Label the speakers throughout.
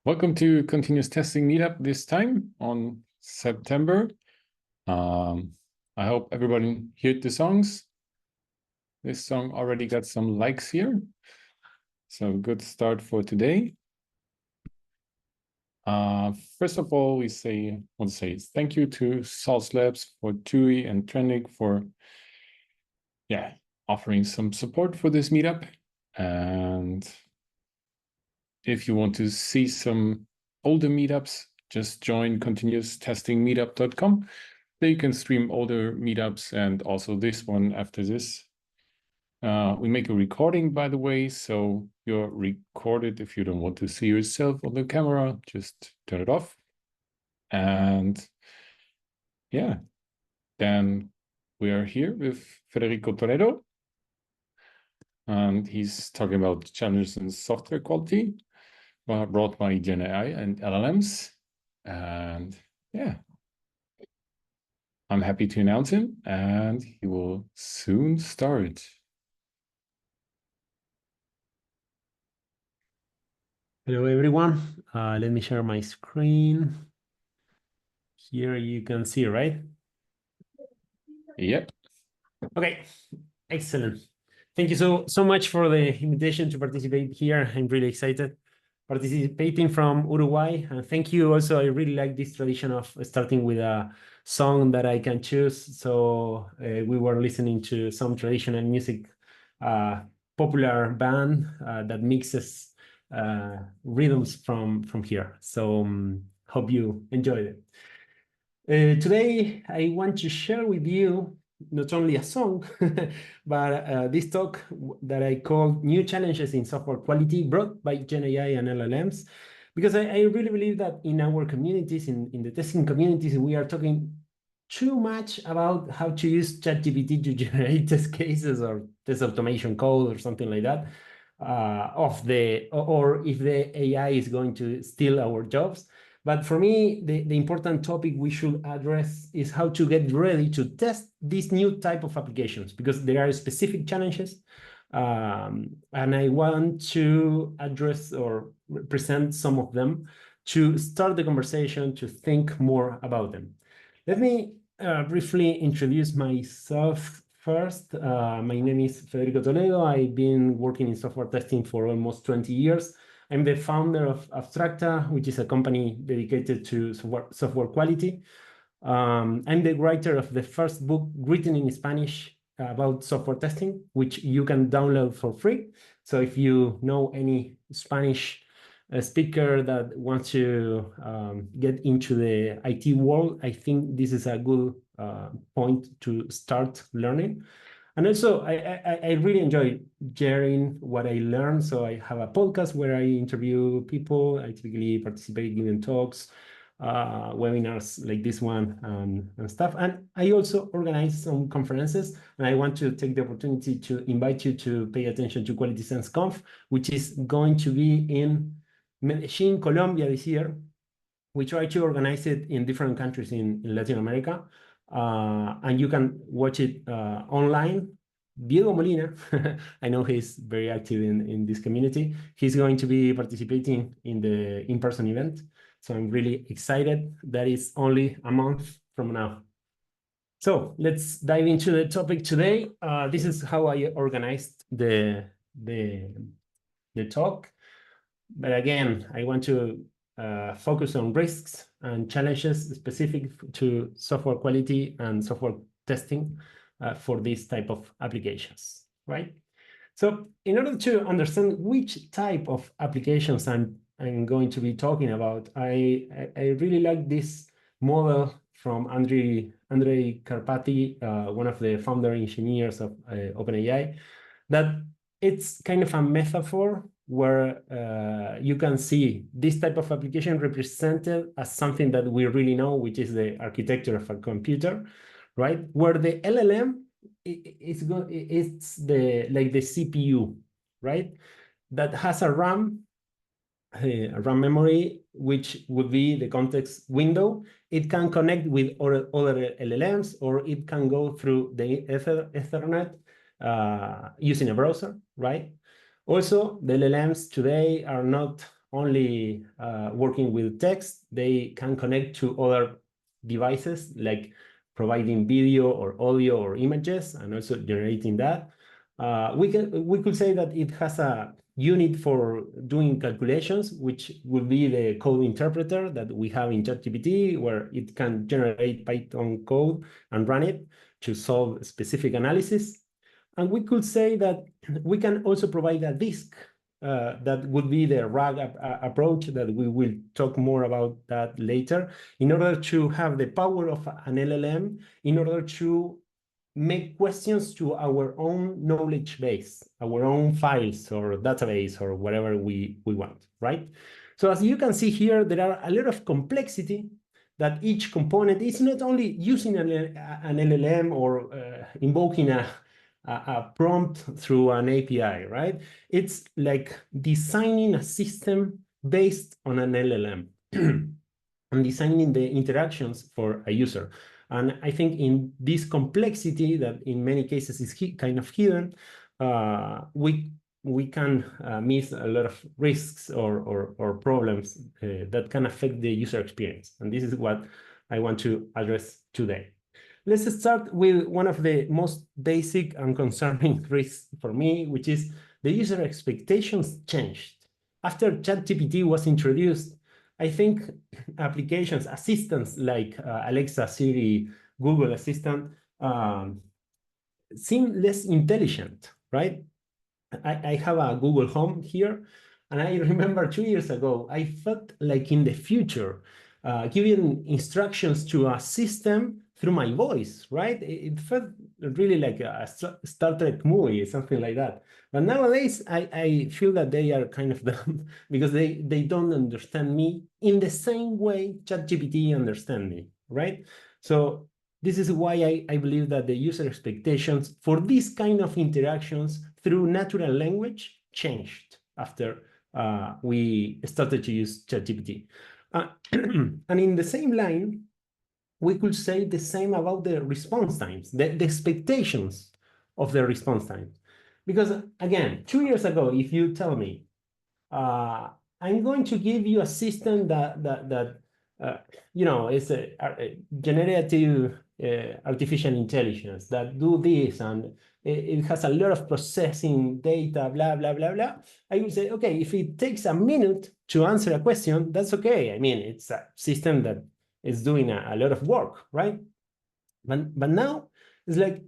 Speaker 1: Welcome to Continuous Testing Meetup this time on September. I hope everybody heard the songs. This song already got some likes here. So good start for today. First of all, want to say thank you to Salz Labs, for TUI and Trendig for offering some support for this meetup. And if you want to see some older meetups, just join continuoustestingmeetup.com. There you can stream older meetups and also this one after this. We make a recording, by the way, so you're recorded. If you don't want to see yourself on the camera, just turn it off. And yeah, then we are here with Federico Toledo. And he's talking about challenges in software quality brought by GenAI and LLMs. And yeah, I'm happy to announce him, and he will soon start.
Speaker 2: Hello, everyone. Let me share my screen. Here you can see, right?
Speaker 1: Yep.
Speaker 2: Okay, excellent. Thank you so much for the invitation to participate here. I'm really excited participating from Uruguay. And thank you also. I really like this tradition of starting with a song that I can choose. So we were listening to some traditional music, popular band that mixes rhythms from here. So hope you enjoyed it. Today, I want to share with you not only a song, but this talk that I call New Challenges in Software Quality brought by GenAI and LLMs, because I really believe that in our communities, in the testing communities, we are talking too much about how to use ChatGPT to generate test cases or test automation code or something like that, or if the AI is going to steal our jobs. But for me, the important topic we should address is how to get ready to test these new type of applications, because there are specific challenges. And I want to address or present some of them to start the conversation, to think more about them. Let me briefly introduce myself first. My name is Federico Toledo. I've been working in software testing for almost 20 years. I'm the founder of Abstracta, which is a company dedicated to software quality. I'm the writer of the first book written in Spanish about software testing, which you can download for free. So if you know any Spanish speaker that wants to get into the IT world, I think this is a good point to start learning. And also, I really enjoy sharing what I learned. So I have a podcast where I interview people. I typically participate in talks, webinars like this one, and stuff. And I also organize some conferences. And I want to take the opportunity to invite you to pay attention to Quality Sense Conf, which is going to be in Medellin, Colombia this year. We try to organize it in different countries in Latin America. And you can watch it online. Diego Molina, I know he's very active in this community. He's going to be participating in the in-person event. So I'm really excited. That is only a month from now. So let's dive into the topic today. This is how I organized the talk. But again, I want to focus on risks and challenges specific to software quality and software testing for this type of applications, right? So in order to understand which type of applications I'm going to be talking about, I really like this model from Andrei Karpathy, one of the founder engineers of OpenAI, that it's kind of a metaphor where you can see this type of application represented as something that we really know, which is the architecture of a computer, right? Where the LLM it's the CPU, right? That has a RAM memory, which would be the context window. It can connect with other LLMs, or it can go through the Ethernet using a browser, right? Also, the LLMs today are not only working with text. They can connect to other devices, like providing video or audio or images, and also generating that. We could say that it has a unit for doing calculations, which would be the code interpreter that we have in ChatGPT, where it can generate Python code and run it to solve specific analysis. And we could say that we can also provide a disk that would be the RAG approach, that we will talk more about that later, in order to have the power of an LLM, in order to make questions to our own knowledge base, our own files or database or whatever we want, right? So as you can see here, there are a lot of complexity, that each component is not only using an LLM or invoking a prompt through an API, right? It's like designing a system based on an LLM and designing the interactions for a user. And I think in this complexity that in many cases is kind of hidden, we can miss a lot of risks or problems that can affect the user experience. And this is what I want to address today. Let's start with one of the most basic and concerning risks for me, which is the user expectations changed. After ChatGPT was introduced, I think applications, assistants like Alexa, Siri, Google Assistant seem less intelligent, right? I have a Google Home here, and I remember 2 years ago, I felt like in the future, giving instructions to a system through my voice, right? It felt really like a Star Trek movie, something like that. But nowadays, I feel that they are kind of dumb because they don't understand me in the same way ChatGPT understands me, right? So this is why I believe that the user expectations for these kind of interactions through natural language changed after we started to use ChatGPT. And in the same line, we could say the same about the response times, the expectations of the response time. Because again, 2 years ago, if you tell me, I'm going to give you a system that you know, is a generative artificial intelligence that do this, and it has a lot of processing data, blah, blah, blah, blah. I would say, okay, if it takes a minute to answer a question, that's okay. I mean, it's a system that is doing a lot of work, right? But now it's like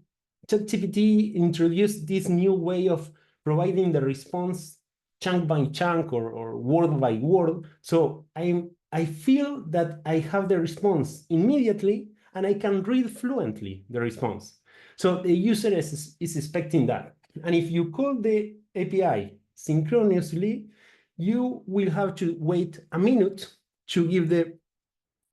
Speaker 2: ChatGPT introduced this new way of providing the response chunk by chunk or word by word. So I feel that I have the response immediately, and I can read fluently the response. So the user is expecting that. And if you call the API synchronously, you will have to wait a minute to give the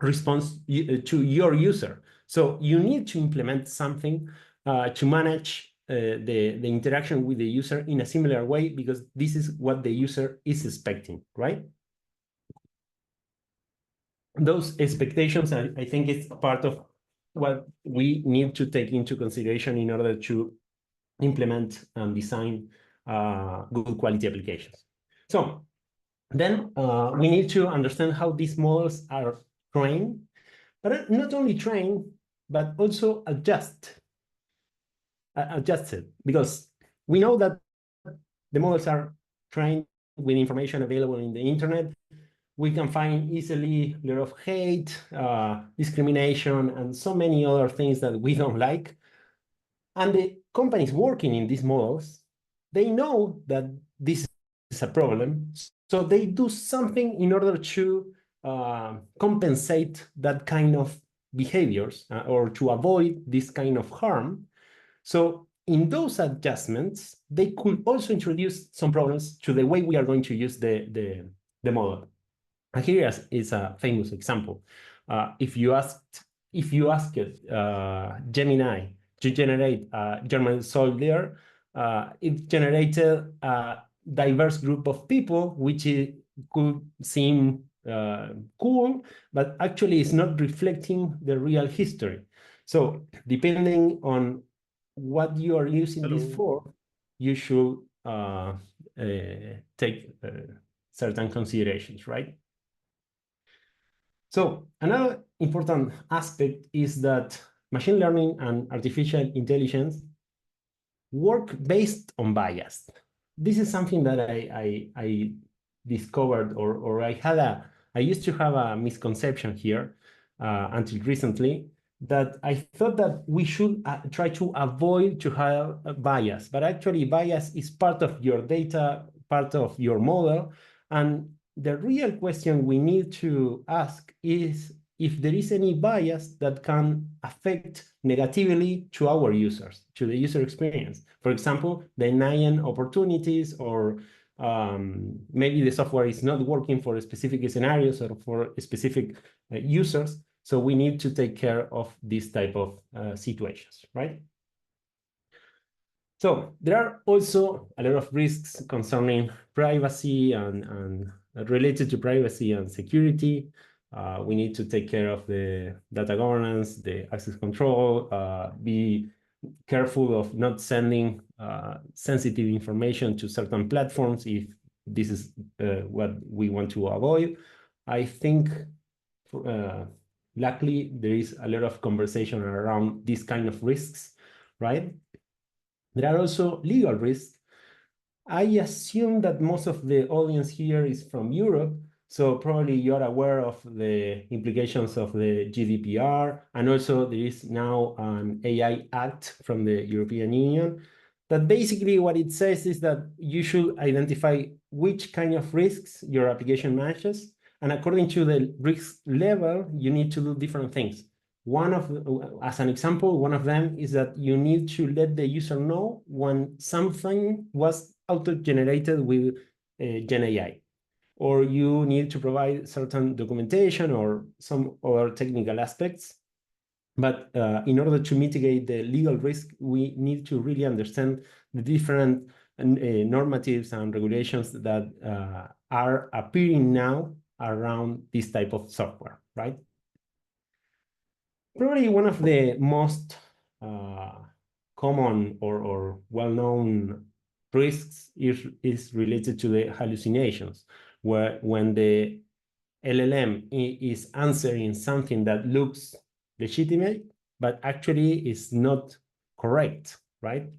Speaker 2: response to your user. So you need to implement something to manage the interaction with the user in a similar way, because this is what the user is expecting, right? Those expectations, I think it's part of what we need to take into consideration in order to implement and design good quality applications. So then we need to understand how these models are trained, but not only trained, but also adjusted, because we know that the models are trained with information available in the internet. We can find easily a lot of hate, discrimination, and so many other things that we don't like. And the companies working in these models, they know that this is a problem, so they do something in order to compensate that kind of behaviors or to avoid this kind of harm. So in those adjustments, they could also introduce some problems to the way we are going to use the model. And here is a famous example. If you ask Gemini to generate a German soldier, it generated a diverse group of people, which could seem cool, but actually is not reflecting the real history. So depending on what you are using this for, you should take certain considerations, right? So another important aspect is that machine learning and artificial intelligence work based on bias. This is something that I discovered, or I used to have a misconception here until recently, that I thought that we should try to avoid to have a bias, but actually bias is part of your data, part of your model, and the real question we need to ask is if there is any bias that can affect negatively to our users, to the user experience. For example, denying opportunities, or maybe the software is not working for specific scenarios or for specific users. So we need to take care of this type of situations, right? So there are also a lot of risks concerning privacy and related to privacy and security. We need to take care of the data governance, the access control, be careful of not sending sensitive information to certain platforms if this is what we want to avoid. I think luckily there is a lot of conversation around these kind of risks, right? There are also legal risks. I assume that most of the audience here is from Europe, so probably you're aware of the implications of the GDPR, and also there is now an AI Act from the European Union that basically what it says is that you should identify which kind of risks your application matches, and according to the risk level, you need to do different things. As an example, one of them is that you need to let the user know when something was auto-generated with GenAI, or you need to provide certain documentation or some other technical aspects. But in order to mitigate the legal risk, we need to really understand the different normatives and regulations that are appearing now around this type of software, right? Probably one of the most common or well-known risks is related to the hallucinations, where when the LLM is answering something that looks legitimate, but actually is not correct, right?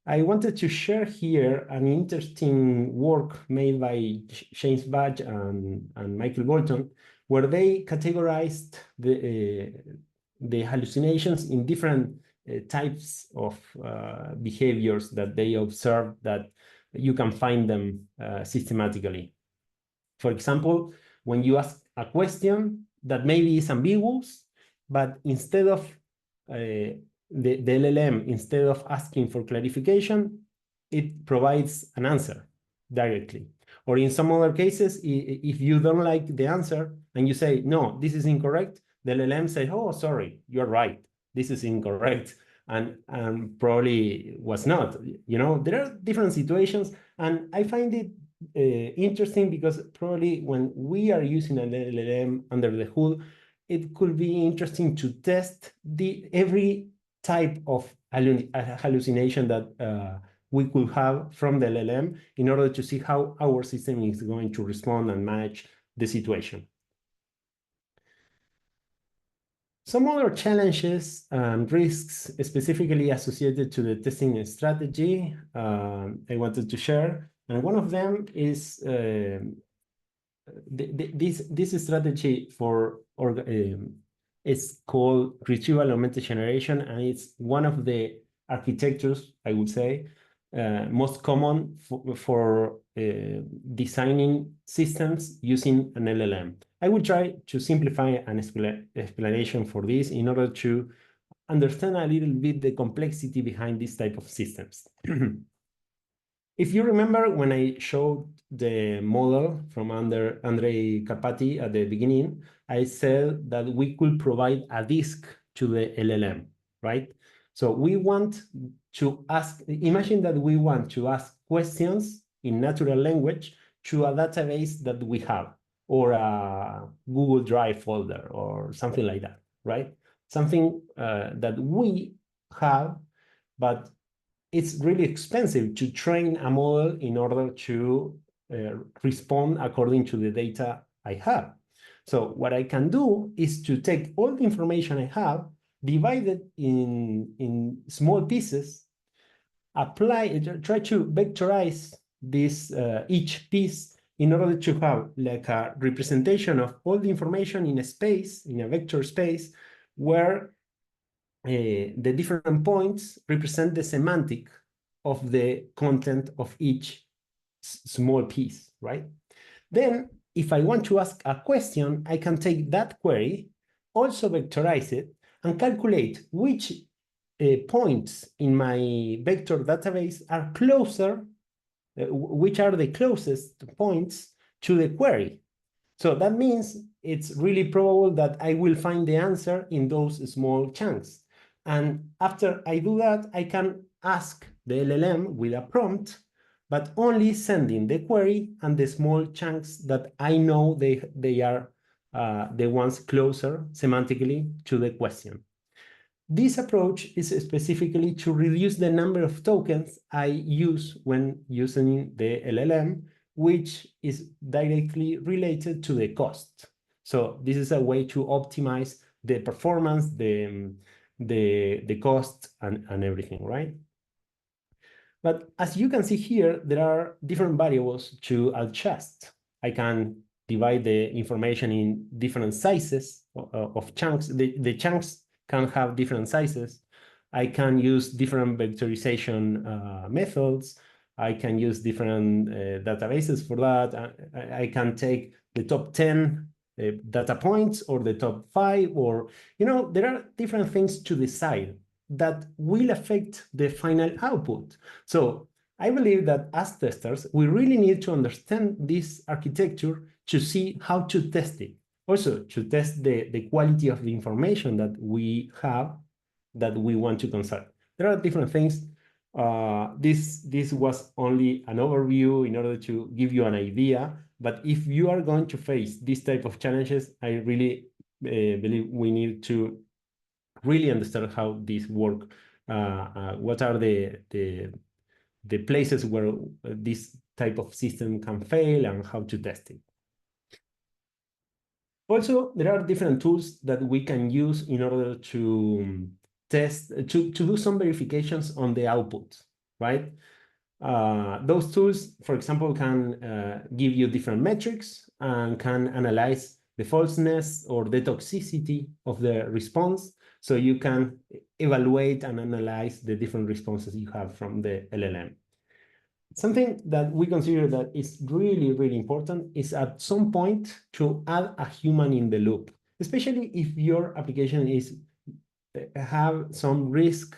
Speaker 2: I wanted to share here an interesting work made by James Budge and Michael Bolton, where they categorized the hallucinations in different types of behaviors that they observed that you can find them systematically. For example, when you ask a question that maybe is ambiguous, but instead of the LLM, instead of asking for clarification, it provides an answer directly. Or in some other cases, if you don't like the answer and you say, no, this is incorrect, the LLM says, oh, sorry, you're right, this is incorrect, and probably was not. You know, there are different situations, and I find it interesting because probably when we are using an LLM under the hood, it could be interesting to test every type of hallucination that we could have from the LLM in order to see how our system is going to respond and manage the situation. Some other challenges and risks specifically associated to the testing strategy I wanted to share. And one of them is this strategy for it's called retrieval augmented generation, and it's one of the architectures, I would say, most common for designing systems using an LLM. I will try to simplify an explanation for this in order to understand a little bit the complexity behind this type of systems. If you remember when I showed the model from Andrei Karpathy at the beginning, I said that we could provide a disk to the LLM, right? So we want to ask, imagine that we want to ask questions in natural language to a database that we have, or a Google Drive folder or something like that, right? Something that we have, but it's really expensive to train a model in order to respond according to the data I have. So what I can do is to take all the information I have, divide it in small pieces, try to vectorize this each piece in order to have like a representation of all the information in a space, in a vector space, where the different points represent the semantic of the content of each small piece, right? Then, if I want to ask a question, I can take that query, also vectorize it, and calculate which points in my vector database are closer, which are the closest points to the query. So that means it's really probable that I will find the answer in those small chunks. And after I do that, I can ask the LLM with a prompt, but only sending the query and the small chunks that I know they are the ones closer semantically to the question. This approach is specifically to reduce the number of tokens I use when using the LLM, which is directly related to the cost. So this is a way to optimize the performance, the cost, and everything, right? But as you can see here, there are different variables to adjust. I can divide the information in different sizes of chunks. The chunks can have different sizes. I can use different vectorization methods. I can use different databases for that. I can take the top 10 data points or the top 5, or, there are different things to decide that will affect the final output. So I believe that as testers, we really need to understand this architecture to see how to test it. Also, to test the quality of the information that we have, that we want to conserve. There are different things. This was only an overview in order to give you an idea. But if you are going to face this type of challenges, I really believe we need to really understand how this work. What are the places where this type of system can fail and how to test it. Also, there are different tools that we can use in order to test, to do some verifications on the output, right? Those tools, for example, can give you different metrics and can analyze the falseness or the toxicity of the response. So you can evaluate and analyze the different responses you have from the LLM. Something that we consider that is really, really important is at some point to add a human in the loop, especially if your application is have some risk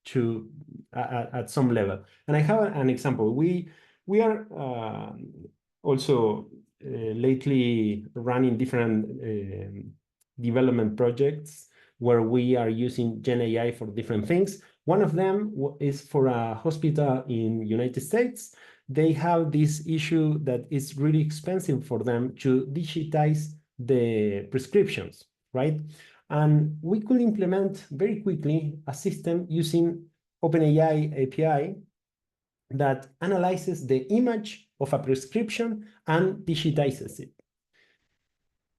Speaker 2: to at some level. And I have an example. We are also lately running different development projects where we are using GenAI for different things. One of them is for a hospital in United States. They have this issue that is really expensive for them to digitize the prescriptions, right? And we could implement very quickly a system using OpenAI API that analyzes the image of a prescription and digitizes it.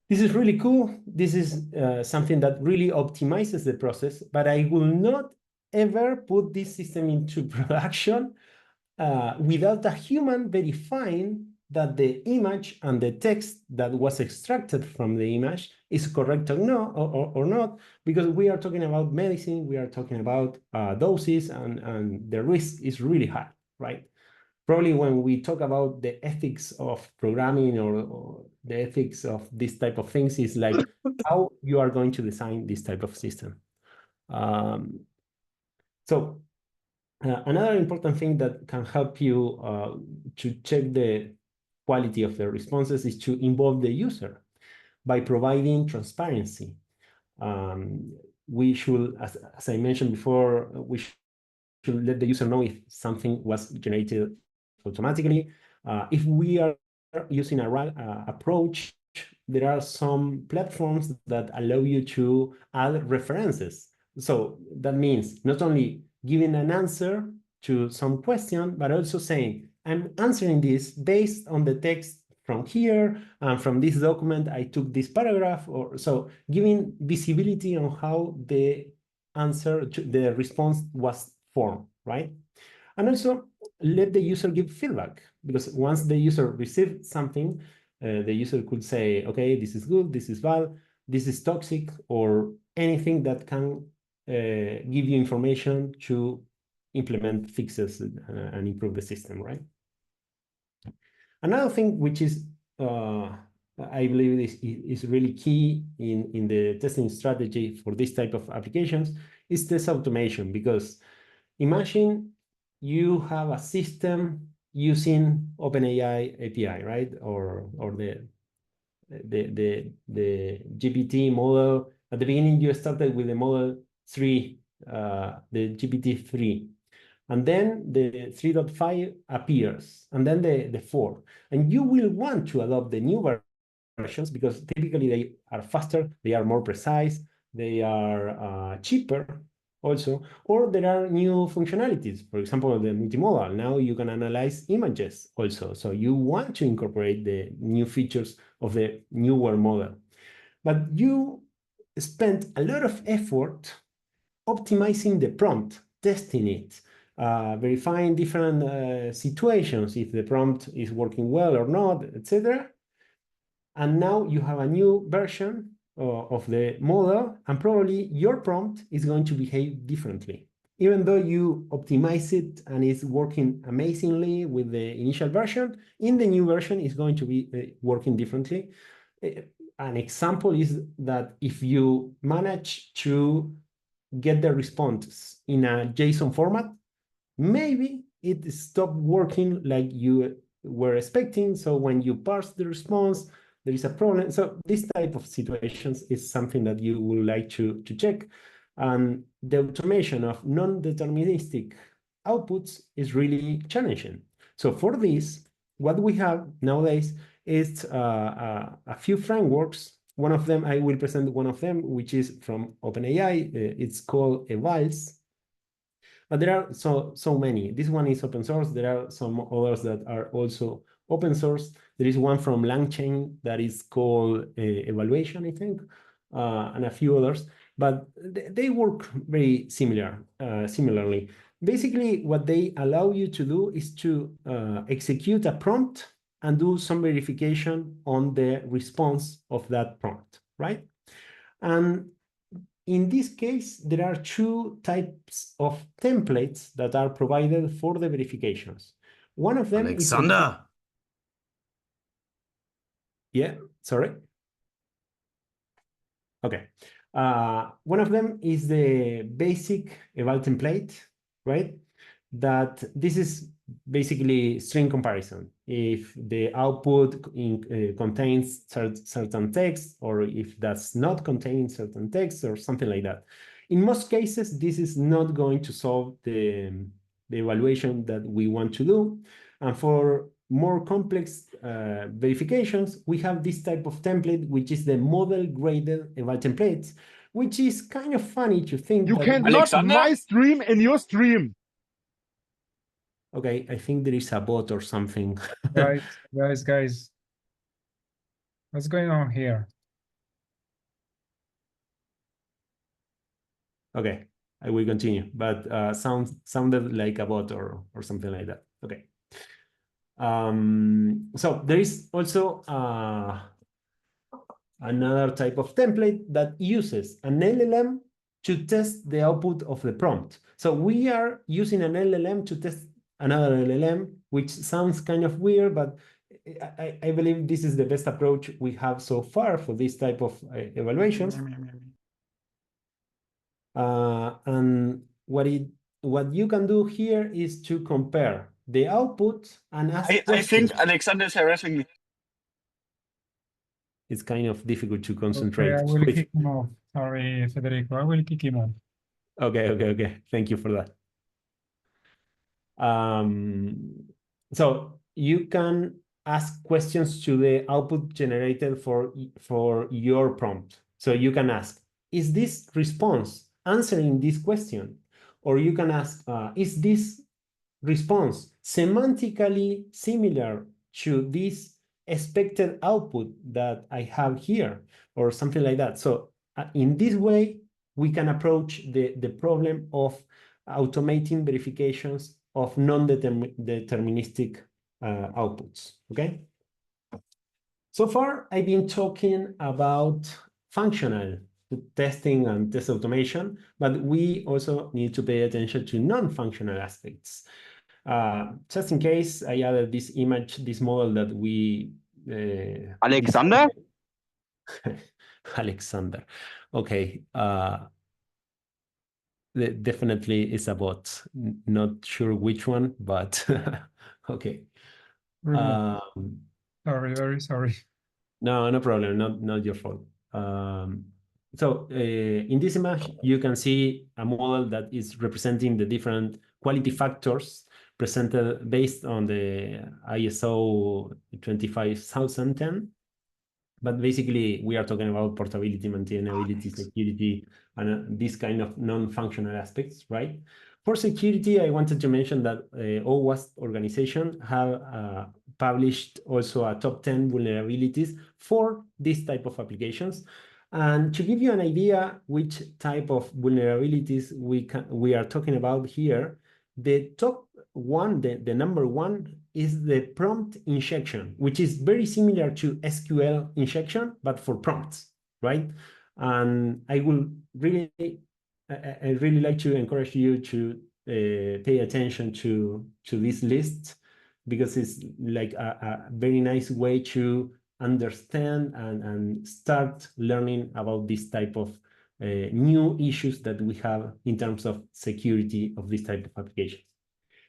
Speaker 2: This is really cool. This is something that really optimizes the process, but I will not ever put this system into production without a human verifying that the image and the text that was extracted from the image is correct or not, because we are talking about medicine, we are talking about doses, and the risk is really high, right? Probably when we talk about the ethics of programming or the ethics of this type of things is like how you are going to design this type of system. So another important thing that can help you to check the quality of the responses is to involve the user by providing transparency. We should, as I mentioned before, we should let the user know if something was generated automatically. If we are using a RAG approach, there are some platforms that allow you to add references. So that means not only giving an answer to some question, but also saying, I'm answering this based on the text from here, and from this document, I took this paragraph, or so giving visibility on how the answer, the response was formed, right? And also let the user give feedback, because once the user receives something, the user could say, okay, this is good, this is bad, this is toxic, or anything that can give you information to implement fixes and improve the system, right? Another thing which is, I believe is really key in the testing strategy for this type of applications is test automation, because imagine you have a system using OpenAI API, right? Or the GPT model. At the beginning, you started with the model 3, the GPT-3. And then the 3.5 appears, and then the 4. And you will want to adopt the new versions because typically they are faster, they are more precise, they are cheaper also, or there are new functionalities. For example, the multimodal. Now you can analyze images also. So you want to incorporate the new features of the newer model. But you spent a lot of effort optimizing the prompt, testing it, verifying different situations, if the prompt is working well or not, etc. And now you have a new version of the model, and probably your prompt is going to behave differently. Even though you optimize it and it's working amazingly with the initial version, in the new version, it's going to be working differently. An example is that if you manage to get the response in a JSON format, maybe it stopped working like you were expecting. So when you parse the response, there is a problem. So this type of situations is something that you would like to check. And the automation of non-deterministic outputs is really challenging. So for this, what we have nowadays is a few frameworks. One of them, I will present one of them, which is from OpenAI. It's called Evals. But there are so many. This one is open source. There are some others that are also open source. There is one from LangChain that is called Evaluation, I think, and a few others. But they work very similarly. Basically, what they allow you to do is to execute a prompt and do some verification on the response of that prompt, right? And in this case, there are two types of templates that are provided for the verifications. One of them
Speaker 3: Alexander.
Speaker 2: Yeah, sorry. Okay. One of them is the basic eval template, right? That this is basically string comparison. If the output contains certain text, or if does not contain certain text, or something like that. In most cases, this is not going to solve the evaluation that we want to do. And for more complex verifications, we have this type of template, which is the model graded eval templates, which is kind of funny to think
Speaker 4: you cannot my stream in your stream.
Speaker 2: Okay, I think there is a bot or something.
Speaker 5: Guys. What's going on here?
Speaker 2: Okay, I will continue, but sounded like a bot or something like that. Okay. So there is also another type of template that uses an LLM to test the output of the prompt. So we are using an LLM to test another LLM, which sounds kind of weird, but I believe this is the best approach we have so far for this type of evaluations. And what you can do here is to compare the output and ask questions.
Speaker 3: I think Alexander is harassing me.
Speaker 2: It's kind of difficult to concentrate.
Speaker 5: Okay, I will kick him off. Sorry, Federico, I will kick him off.
Speaker 2: Okay. Thank you for that. So you can ask questions to the output generated for your prompt. So you can ask, is this response answering this question? Or you can ask, is this response semantically similar to this expected output that I have here, or something like that. So in this way, we can approach the problem of automating verifications of non-deterministic outputs, okay? So far, I've been talking about functional testing and test automation, but we also need to pay attention to non-functional aspects. Just in case, I added this image, this model that we...
Speaker 3: Alexander?
Speaker 2: Alexander. Okay. Definitely is a bot. Not sure which one, but okay.
Speaker 5: Sorry, very sorry.
Speaker 2: No, no problem. Not your fault. So in this image, you can see a model that is representing the different quality factors presented based on the ISO 25010. But basically, we are talking about portability, maintainability, security, and this kind of non-functional aspects, right? For security, I wanted to mention that OWASP organization have published also a top 10 vulnerabilities for this type of applications. And to give you an idea which type of vulnerabilities we are talking about here, the top one, the number one, is the prompt injection, which is very similar to SQL injection, but for prompts, right? And I really like to encourage you to pay attention to this list, because it's like a very nice way to understand and start learning about this type of new issues that we have in terms of security of this type of applications.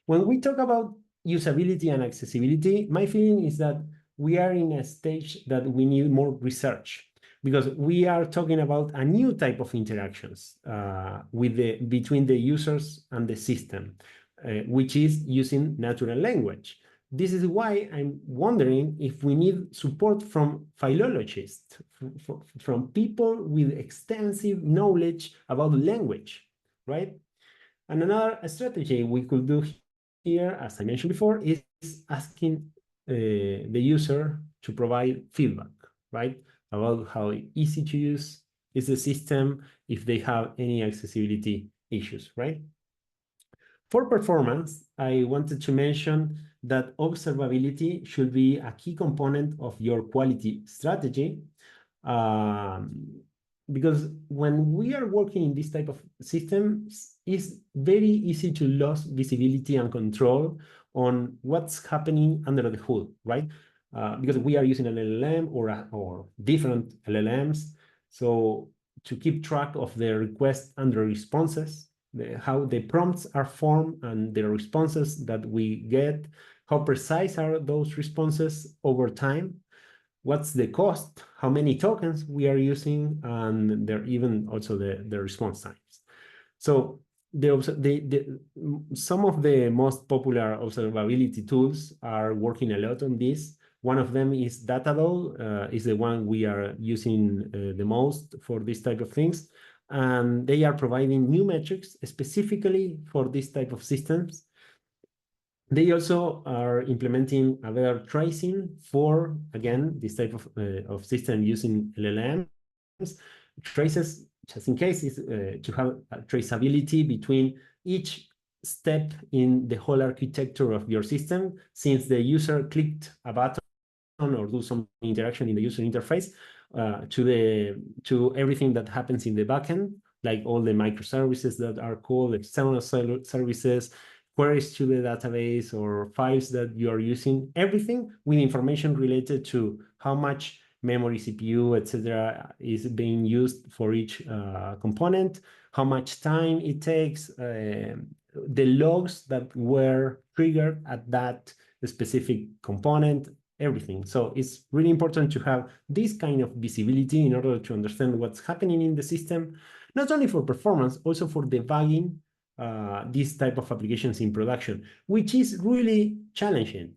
Speaker 2: When we talk about usability and accessibility, my feeling is that we are in a stage that we need more research, because we are talking about a new type of interactions between the users and the system, which is using natural language. This is why I'm wondering if we need support from philologists, from people with extensive knowledge about language, right? And another strategy we could do here, as I mentioned before, is asking the user to provide feedback, right? About how easy to use is the system, if they have any accessibility issues, right? For performance, I wanted to mention that observability should be a key component of your quality strategy, because when we are working in this type of systems, it's very easy to lose visibility and control on what's happening under the hood, right? Because we are using an LLM or different LLMs. So to keep track of the requests and the responses, how the prompts are formed and the responses that we get, how precise are those responses over time, what's the cost, how many tokens we are using, and there even also the response times. So some of the most popular observability tools are working a lot on this. One of them is Datadog, is the one we are using the most for this type of things. And they are providing new metrics specifically for this type of systems. They also are implementing a better tracing for, again, this type of system using LLMs. Traces, just in case, is to have traceability between each step in the whole architecture of your system, since the user clicked a button or do some interaction in the user interface, to everything that happens in the backend, like all the microservices that are called, external services, queries to the database, or files that you are using, everything with information related to how much memory, CPU, etc. is being used for each component, how much time it takes, the logs that were triggered at that specific component, everything. So it's really important to have this kind of visibility in order to understand what's happening in the system, not only for performance, also for debugging these type of applications in production, which is really challenging.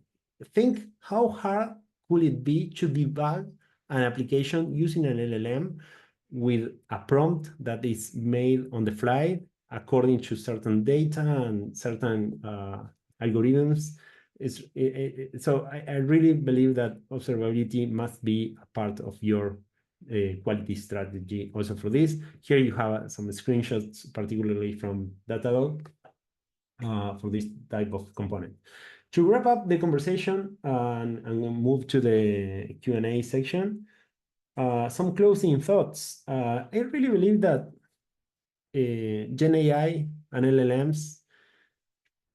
Speaker 2: Think how hard could it be to debug an application using an LLM with a prompt that is made on the fly according to certain data and certain algorithms. So I really believe that observability must be a part of your quality strategy also for this. Here you have some screenshots, particularly from Datadog, for this type of component. To wrap up the conversation and move to the Q&A section, some closing thoughts. I really believe that GenAI and LLMs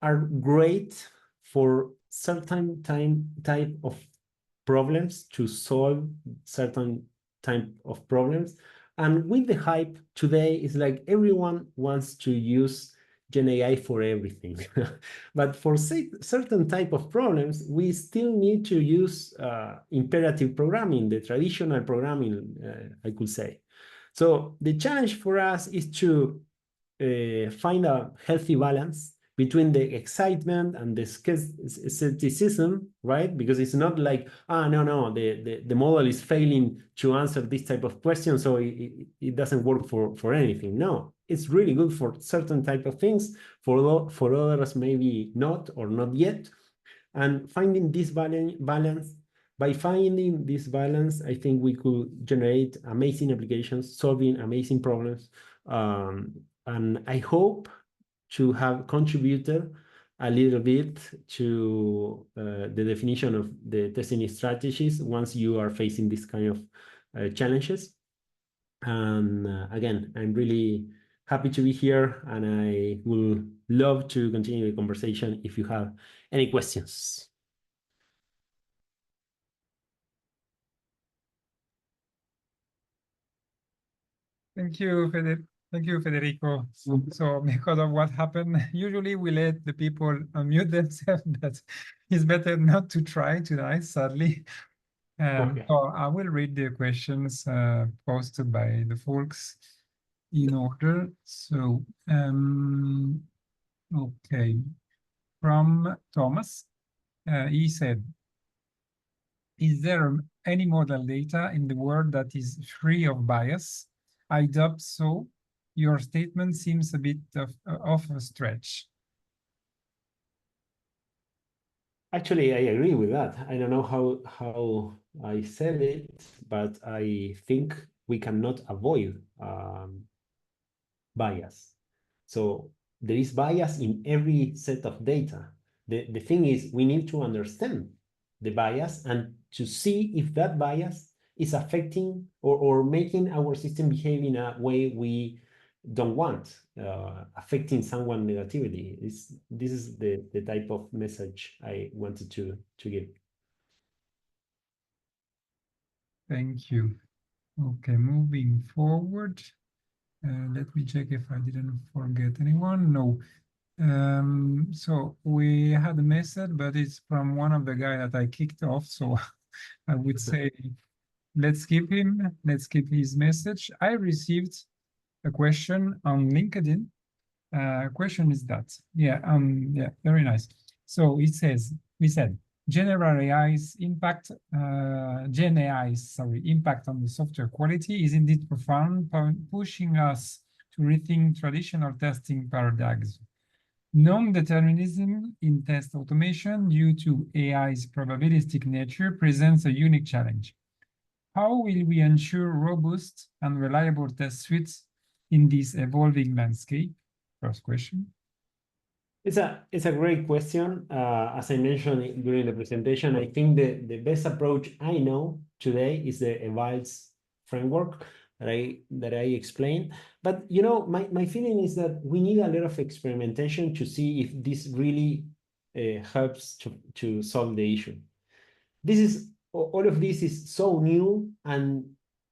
Speaker 2: are great for certain type of problems, to solve certain type of problems. And with the hype today, it's like everyone wants to use GenAI for everything. But for certain type of problems, we still need to use imperative programming, the traditional programming, I could say. So the challenge for us is to find a healthy balance between the excitement and the skepticism, right? Because it's not like, no, the model is failing to answer this type of question, so it doesn't work for anything. No, it's really good for certain type of things, for others maybe not, or not yet. And finding this balance, by finding this balance, I think we could generate amazing applications, solving amazing problems. And I hope to have contributed a little bit to the definition of the testing strategies once you are facing this kind of challenges. And again, I'm really happy to be here, and I will love to continue the conversation if you have any questions.
Speaker 5: Thank you, Federico. So because of what happened, usually we let the people unmute themselves, but it's better not to try tonight, sadly.
Speaker 2: Okay.
Speaker 5: So I will read the questions posted by the folks in order. So, okay. From Thomas, he said, is there any model data in the world that is free of bias? I doubt so. Your statement seems a bit of a stretch.
Speaker 2: Actually, I agree with that. I don't know how I said it, but I think we cannot avoid bias. So there is bias in every set of data. The thing is, we need to understand the bias and to see if that bias is affecting or making our system behave in a way we don't want, affecting someone negativity. This is the type of message I wanted to give.
Speaker 5: Thank you. Okay, moving forward. Let me check if I didn't forget anyone. No. So we had a message, but it's from one of the guys that I kicked off. So I would say, let's keep him. Let's keep his message. I received a question on LinkedIn. Question is that, yeah, very nice. So we said, GenAI's impact on the software quality is indeed profound, pushing us to rethink traditional testing paradigms. Non-determinism in test automation due to AI's probabilistic nature presents a unique challenge. How will we ensure robust and reliable test suites in this evolving landscape? First question.
Speaker 2: It's a great question. As I mentioned during the presentation, I think the best approach I know today is the eValues framework that I explained. But you know, my feeling is that we need a lot of experimentation to see if this really helps to solve the issue. All of this is so new, and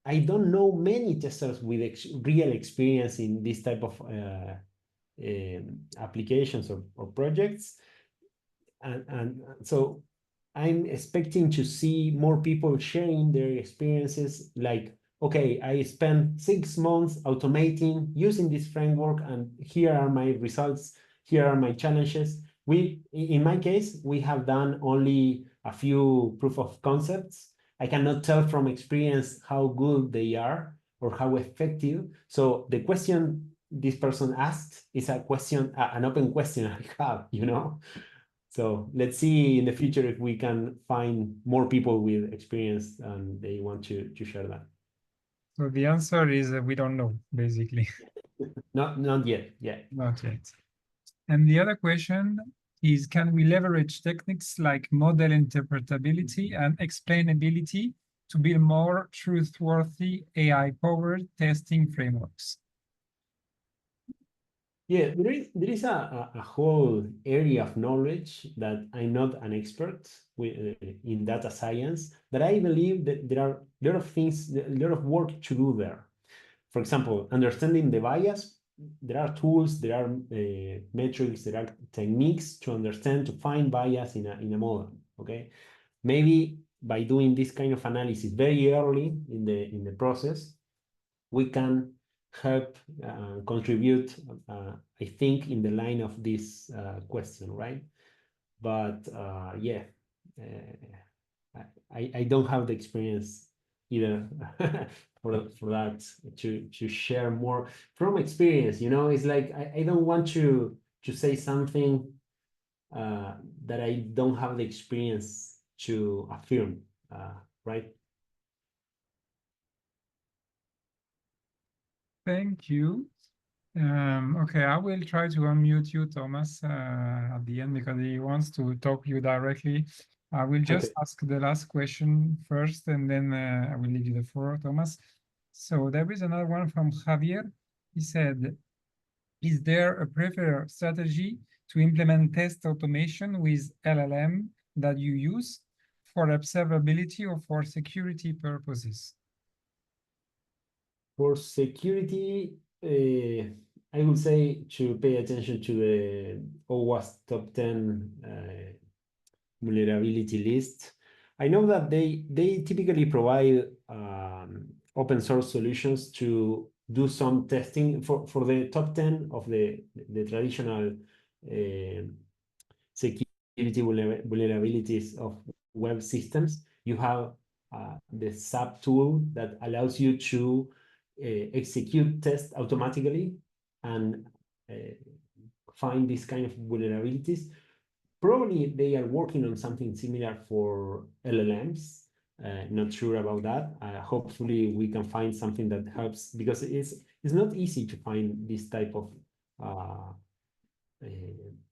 Speaker 2: I don't know many testers with real experience in this type of applications or projects, and so I'm expecting to see more people sharing their experiences, like, okay, I spent 6 months automating using this framework, and here are my results, here are my challenges. In my case, we have done only a few proof of concepts. I cannot tell from experience how good they are or how effective. So the question this person asked is an open question I have, you know? So let's see in the future if we can find more people with experience and they want to share that.
Speaker 5: So the answer is we don't know, basically.
Speaker 2: Not yet. Yeah.
Speaker 5: Not yet. And the other question is, can we leverage techniques like model interpretability and explainability to build more trustworthy AI-powered testing frameworks?
Speaker 2: Yeah, there is a whole area of knowledge that I'm not an expert in data science, but I believe that there are a lot of things, a lot of work to do there. For example, understanding the bias, there are tools, there are metrics, there are techniques to understand, to find bias in a model, okay? Maybe by doing this kind of analysis very early in the process, we can help contribute, I think, in the line of this question, right? But yeah, I don't have the experience either for that to share more from experience. You know, it's like I don't want to say something that I don't have the experience to affirm, right?
Speaker 5: Thank you. Okay, I will try to unmute you, Thomas, at the end because he wants to talk to you directly. I will just ask the last question first, and then I will leave you the floor, Thomas. So there is another one from Javier. He said, is there a preferred strategy to implement test automation with LLM that you use for observability or for security purposes?
Speaker 2: For security, I would say to pay attention to the OWASP top 10 vulnerability list. I know that they typically provide open source solutions to do some testing for the top 10 of the traditional security vulnerabilities of web systems. You have the sub tool that allows you to execute tests automatically and find this kind of vulnerabilities. Probably they are working on something similar for LLMs. Not sure about that. Hopefully we can find something that helps, because it's not easy to find this type of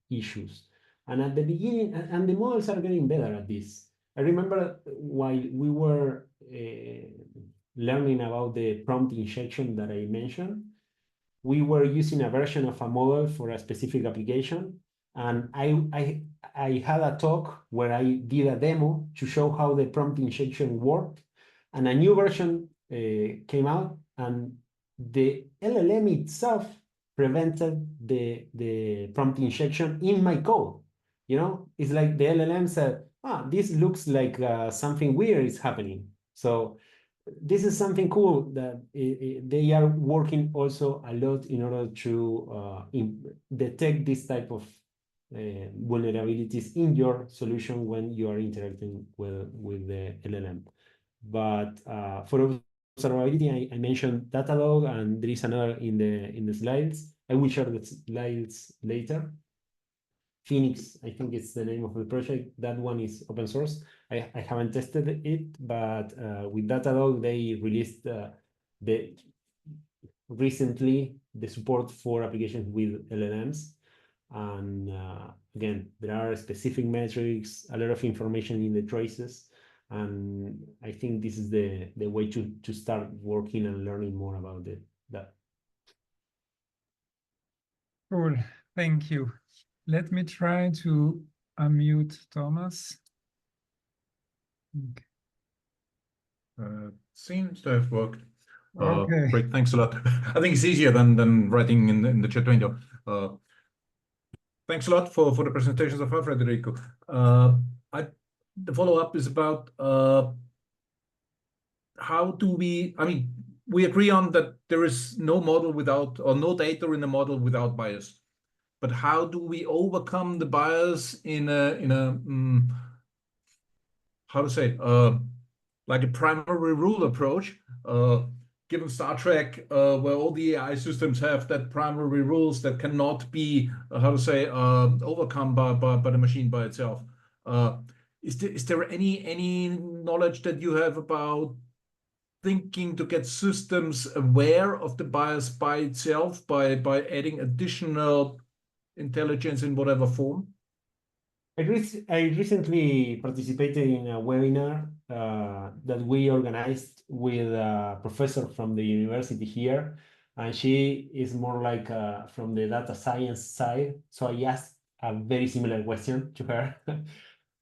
Speaker 2: issues. And at the beginning, and the models are getting better at this. I remember while we were learning about the prompt injection that I mentioned, we were using a version of a model for a specific application. And I had a talk where I did a demo to show how the prompt injection worked. And a new version came out, and the LLM itself prevented the prompt injection in my code. You know, it's like the LLM said, this looks like something weird is happening. So this is something cool that they are working also a lot in order to detect this type of vulnerabilities in your solution when you are interacting with the LLM. But for observability, I mentioned Datadog, and there is another in the slides. I will share the slides later. Phoenix, I think it's the name of the project. That one is open source. I haven't tested it, but with Datadog, they released recently the support for applications with LLMs. And again, there are specific metrics, a lot of information in the traces. And I think this is the way to start working and learning more about that.
Speaker 5: Cool, thank you. Let me try to unmute Thomas.
Speaker 6: Seems to have worked.
Speaker 5: Okay.
Speaker 6: Great, thanks a lot. I think it's easier than writing in the chat window. Thanks a lot for the presentations of Federico. The follow-up is about how do we, I mean, we agree on that there is no model without, or no data in the model without bias. But how do we overcome the bias in a how to say, like a primary rule approach? given Star Trek, where all the AI systems have that primary rules that cannot be, overcome by the machine by itself. Is there any knowledge that you have about thinking to get systems aware of the bias by itself by adding additional intelligence in whatever form?
Speaker 2: I recently participated in a webinar that we organized with a professor from the university here, and she is more like from the data science side. So I asked a very similar question to her,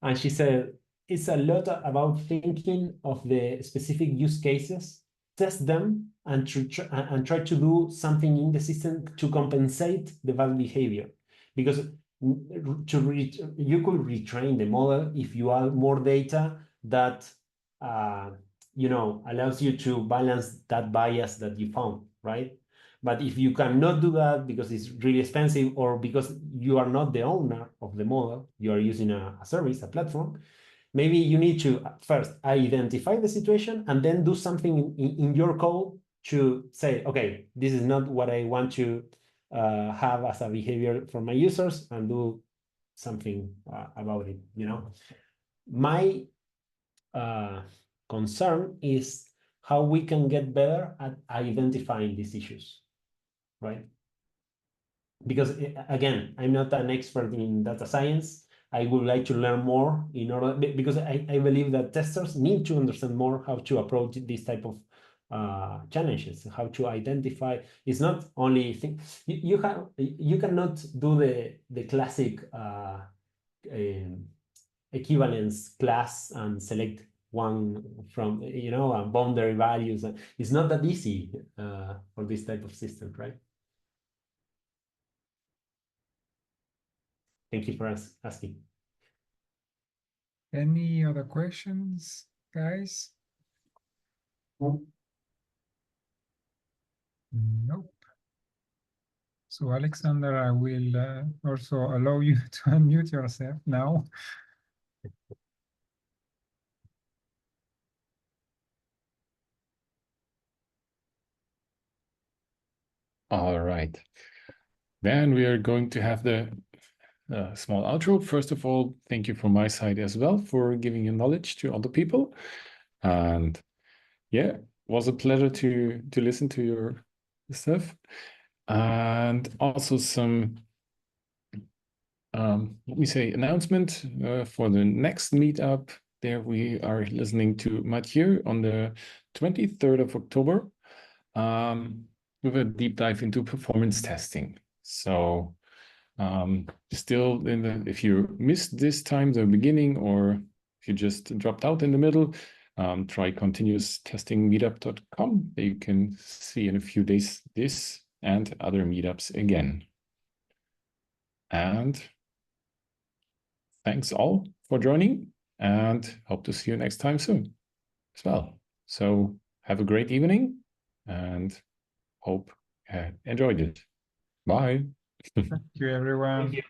Speaker 2: and she said, it's a lot about thinking of the specific use cases, test them, and try to do something in the system to compensate the bad behavior. Because you could retrain the model if you add more data that allows you to balance that bias that you found, right? But if you cannot do that because it's really expensive or because you are not the owner of the model, you are using a service, a platform, maybe you need to first identify the situation and then do something in your code to say, okay, this is not what I want to have as a behavior for my users, and do something about it. My concern is how we can get better at identifying these issues, right? Because again, I'm not an expert in data science. I would like to learn more because I believe that testers need to understand more how to approach this type of challenges, how to identify. It's not only you cannot do the classic equivalence class and select one from boundary values. It's not that easy for this type of system, right? Thank you for asking.
Speaker 5: Any other questions, guys? Nope. So Alexander, I will also allow you to unmute yourself now.
Speaker 1: All right. Then we are going to have the small outro. First of all, thank you from my side as well for giving your knowledge to other people. And yeah, it was a pleasure to listen to your stuff. And also some, let me say, announcement for the next meetup. There we are listening to Mathieu on the 23rd of October with a deep dive into performance testing. So still if you missed this time, the beginning, or if you just dropped out in the middle, try continuoustestingmeetup.com. You can see in a few days this and other meetups again. And thanks all for joining, and hope to see you next time soon as well. So have a great evening and hope you enjoyed it. Bye.
Speaker 5: Thank you, everyone.
Speaker 2: Thank you.